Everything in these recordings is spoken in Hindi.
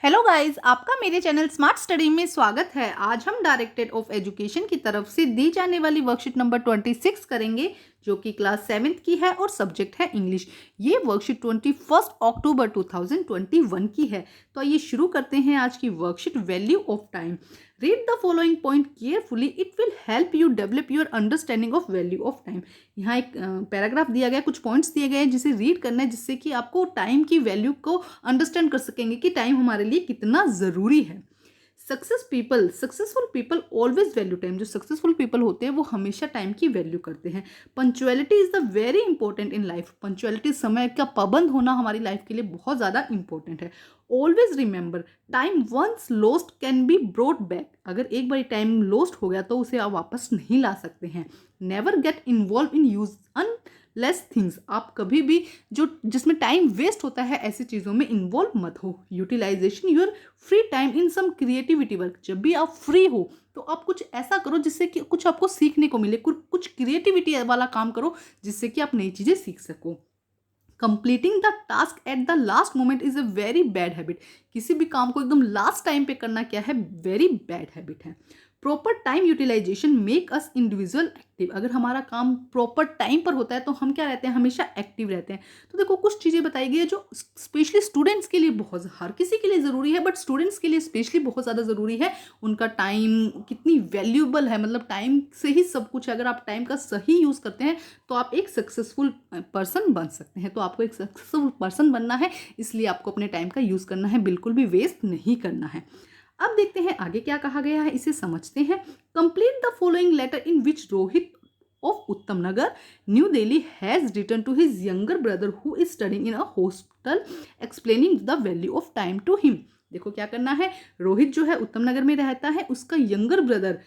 हेलो गाइस, आपका मेरे चैनल स्मार्ट स्टडी में स्वागत है। आज हम डायरेक्टरेट ऑफ एजुकेशन की तरफ से दी जाने वाली वर्कशीट नंबर 26 करेंगे, जो कि क्लास 7th की है और सब्जेक्ट है इंग्लिश। ये वर्कशीट 21 अक्टूबर 2021 की है। तो आइए शुरू करते हैं आज की worksheet. Value of time. Read the following point carefully, it will help you develop your understanding of value of time. यहाँ एक पैराग्राफ दिया गया है, कुछ पॉइंट्स दिए गए हैं जिसे रीड करना है, जिससे कि आपको टाइम की वैल्यू को अंडरस्टैंड कर सकेंगे कि टाइम हमारे लिए कितना ज़रूरी है। Successful people always value time. जो सक्सेसफुल पीपल होते हैं वो हमेशा टाइम की वैल्यू करते हैं। Punctuality is the very important in life. Punctuality, समय का पाबंद होना हमारी लाइफ के लिए बहुत ज़्यादा इंपॉर्टेंट है। Always remember, time once lost can be brought back. अगर एक बार टाइम लॉस्ट हो गया तो उसे आप वापस नहीं ला सकते हैं। Never get involve in use less things. आप कभी भी जो जिसमें टाइम वेस्ट होता है ऐसी चीज़ों में इन्वॉल्व मत हो। Utilization your free time in some creativity work. जब भी आप फ्री हो तो आप कुछ ऐसा करो जिससे कि कुछ आपको सीखने को मिले, कुछ क्रिएटिविटी वाला काम करो जिससे कि आप नई चीज़ें सीख सको। Completing the task at the last moment is a very bad habit. किसी भी काम को एकदम लास्ट टाइम पे करना क्या है, वेरी बैड हैबिट है। Proper time utilization make us individual active. अगर हमारा काम प्रॉपर टाइम पर होता है तो हम क्या रहते हैं, हमेशा एक्टिव रहते हैं। तो देखो कुछ चीज़ें बताई गई है जो स्पेशली स्टूडेंट्स के लिए बहुत, हर किसी के लिए ज़रूरी है बट स्टूडेंट्स के लिए स्पेशली बहुत ज़्यादा ज़रूरी है। उनका टाइम कितनी वैल्यूएबल है, मतलब टाइम से ही सब कुछ है। अगर आप टाइम का सही यूज़ करते हैं तो आप एक सक्सेसफुल पर्सन बन सकते हैं। तो आपको एक सक्सेसफुल पर्सन बनना है, इसलिए आपको अपने टाइम का यूज़ करना है, बिल्कुल भी वेस्ट नहीं करना है। अब देखते हैं आगे क्या कहा गया है, इसे समझते हैं। Complete the following letter in which Rohit of Uttam Nagar, New Delhi has written to his younger brother who is studying in a hostel explaining the value of time to him। देखो क्या करना है, रोहित जो है उत्तम नगर में रहता है, उसका यंगर ब्रदर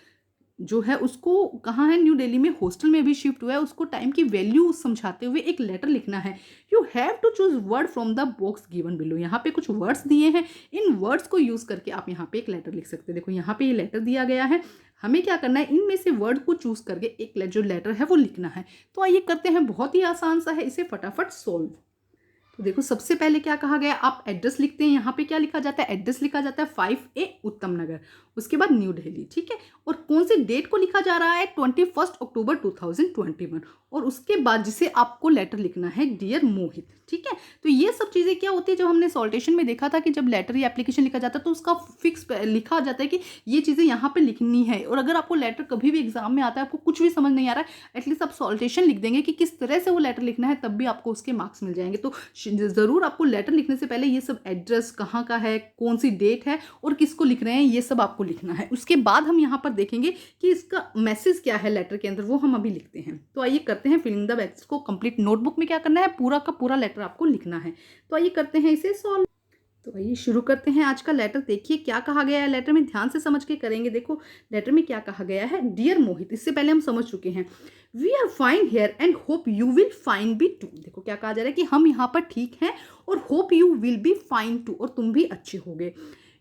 जो है उसको कहाँ है, न्यू दिल्ली में हॉस्टल में भी शिफ्ट हुआ है। उसको टाइम की वैल्यू समझाते हुए एक लेटर लिखना है। You have to choose word from the box given below. यहाँ पे कुछ वर्ड्स दिए हैं, इन वर्ड्स को यूज करके आप यहाँ पे एक लेटर लिख सकते हैं। देखो यहाँ पे ये लेटर दिया गया है, हमें क्या करना है, इनमें से वर्ड को चूज करके एक जो लेटर है वो लिखना है। तो आइए करते हैं, बहुत ही आसान सा है, इसे फटाफट सोल्व। तो देखो सबसे पहले क्या कहा गया, आप एड्रेस लिखते हैं। यहाँ पे क्या लिखा जाता है, एड्रेस लिखा जाता है 5A उत्तम नगर, उसके बाद न्यू दिल्ली, ठीक है। और कौन सी डेट को लिखा जा रहा है, 21 अक्टूबर 2021। और उसके बाद जिसे आपको लेटर लिखना है, डियर मोहित, ठीक है। तो ये सब चीज़ें क्या होती है, जो हमने सॉल्टेशन में देखा था कि जब लेटर या एप्लीकेशन लिखा जाता है तो उसका फिक्स लिखा जाता है कि ये चीज़ें यहाँ पे लिखनी है। और अगर आपको लेटर कभी भी एग्जाम में आता है, आपको कुछ भी समझ नहीं आ रहा है, एटलीस्ट आप सॉल्टेशन लिख देंगे कि किस तरह से वो लेटर लिखना है, तब भी आपको उसके मार्क्स मिल जाएंगे। तो ज़रूर आपको लेटर लिखने से पहले ये सब एड्रेस कहाँ का है, कौन सी डेट है और किसको लिख रहे हैं, ये सब आपको लिखना है। उसके बाद हम यहाँ पर देखेंगे कि इसका मैसेज क्या है लेटर के अंदर, वो हम अभी लिखते हैं। तो आइए करते हैं फिलिंग द ब्लैंक्स को कंप्लीट। नोटबुक में क्या करना है, पूरा का पूरा लेटर आपको लिखना है। तो आइए करते हैं इसे सॉल्व। तो आइए शुरू करते हैं आज का लेटर। देखिए क्या कहा गया है लेटर में, ध्यान से समझ के करेंगे। देखो लेटर में क्या कहा गया है, डियर मोहित, इससे पहले हम समझ चुके हैं। We are fine here and hope you will fine be too. देखो क्या कहा जा रहा है कि हम यहाँ पर ठीक हैं और hope you will be fine too, और तुम भी अच्छे होगे।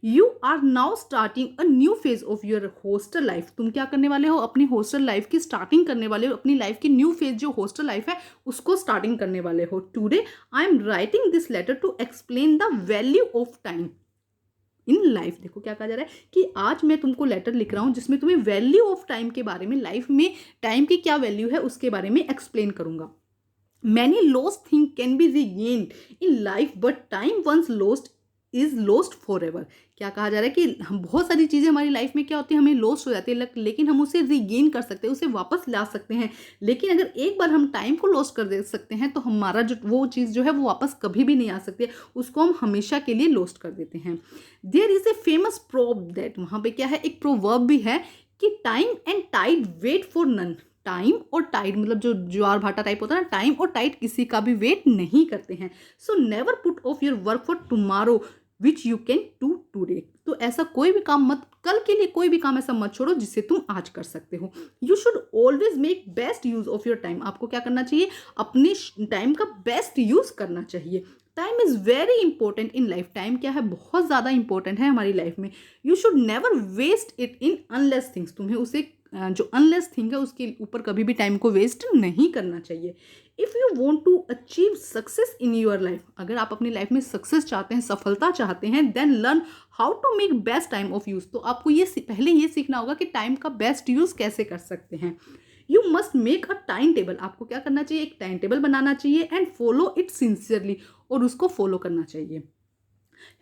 You are now starting a new phase of your hostel life. तुम क्या करने वाले हो, अपनी हॉस्टल लाइफ की स्टार्टिंग करने वाले हो, अपनी लाइफ की न्यू फेज जो हॉस्टल लाइफ है उसको स्टार्टिंग करने वाले हो। Today I am writing this letter to explain the value of time in life. देखो क्या कहा जा रहा है कि आज मैं तुमको लेटर लिख रहा हूँ जिसमें तुम्हें वैल्यू ऑफ टाइम के बारे में, लाइफ में टाइम की क्या वैल्यू है उसके बारे में एक्सप्लेन करूंगा। Many lost thing can be regained in life but time once lost is lost for ever. क्या कहा जा रहा है कि हम बहुत सारी चीज़ें हमारी लाइफ में क्या होती है, हमें लॉस्ट हो जाती है, लेकिन हम उसे रीगेन कर सकते हैं, उसे वापस ला सकते हैं। लेकिन अगर एक बार हम टाइम को लॉस्ट कर दे सकते हैं तो हमारा जो वो चीज़ जो है वो वापस कभी भी नहीं आ सकती है, उसको हम हमेशा के लिए लॉस्ट कर देते हैं। There is a famous proverb that, वहाँ पे क्या है, एक प्रोवर्ब भी है कि time and tide wait for none. Time और टाइड मतलब जो ज्वार भाटा टाइप होता है ना, टाइम और टाइड किसी का भी वेट नहीं करते हैं। So never put off your work for tomorrow which you can do today. तो ऐसा कोई भी काम मत, कल के लिए कोई भी काम ऐसा मत छोड़ो जिसे तुम आज कर सकते हो। You should always make best use of your time. आपको क्या करना चाहिए, अपने टाइम का बेस्ट यूज करना चाहिए। Time is very important in life. Time क्या है, बहुत ज़्यादा इंपॉर्टेंट है हमारी लाइफ में। You should never waste it in unless things. तुम्हें उसे जो अनलेस थिंग है उसके ऊपर कभी भी टाइम को वेस्ट नहीं करना चाहिए। If you want to achieve success in your life, अगर आप अपनी लाइफ में सक्सेस चाहते हैं, सफलता चाहते हैं, then learn how to make best time of use. तो आपको पहले ये सीखना होगा कि टाइम का बेस्ट यूज़ कैसे कर सकते हैं। You must make a time table, आपको क्या करना चाहिए, एक टाइम टेबल बनाना चाहिए, एंड फॉलो इट सिंसियरली, और उसको फॉलो करना चाहिए।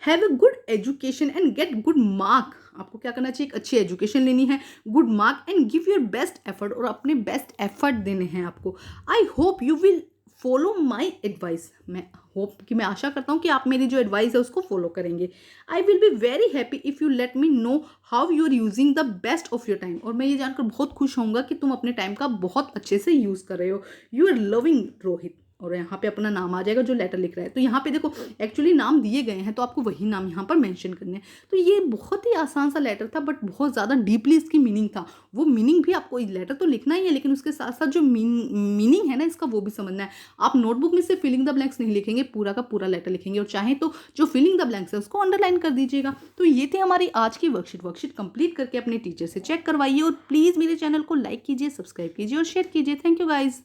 Have a good education and get good mark, आपको क्या करना चाहिए, एक अच्छी एजुकेशन लेनी है, good mark, and give your best effort, और अपने बेस्ट एफर्ट देने हैं आपको। I hope you will follow my advice, मैं आशा करता हूँ कि आप मेरी जो एडवाइस है उसको फॉलो करेंगे। I will be very happy if you let me know how you are using the best of your time, और मैं ये जानकर बहुत खुश होऊंगा कि तुम अपने टाइम का बहुत अच्छे से यूज़ कर रहे हो। यू आर लविंग रोहित, और यहाँ पे अपना नाम आ जाएगा जो लेटर लिख रहा है। तो यहाँ पे देखो एक्चुअली नाम दिए गए हैं, तो आपको वही नाम यहाँ पर मेंशन करने हैं। तो ये बहुत ही आसान सा लेटर था, बट बहुत ज़्यादा डीपली इसकी मीनिंग था। वो मीनिंग भी आपको, लेटर तो लिखना ही है, लेकिन उसके साथ साथ जो मीनिंग है ना इसका, वो भी समझना है। आप नोटबुक में से फिलिंग द ब्लैंक्स नहीं लिखेंगे, पूरा का पूरा लेटर लिखेंगे, और चाहे तो जो फिलिंग द ब्लैंक्स है उसको अंडरलाइन कर दीजिएगा। तो ये थी हमारी आज की वर्कशीट कंप्लीट करके अपने टीचर से चेक करवाइए, और प्लीज़ मेरे चैनल को लाइक कीजिए, सब्सक्राइब कीजिए और शेयर कीजिए। Thank you guys.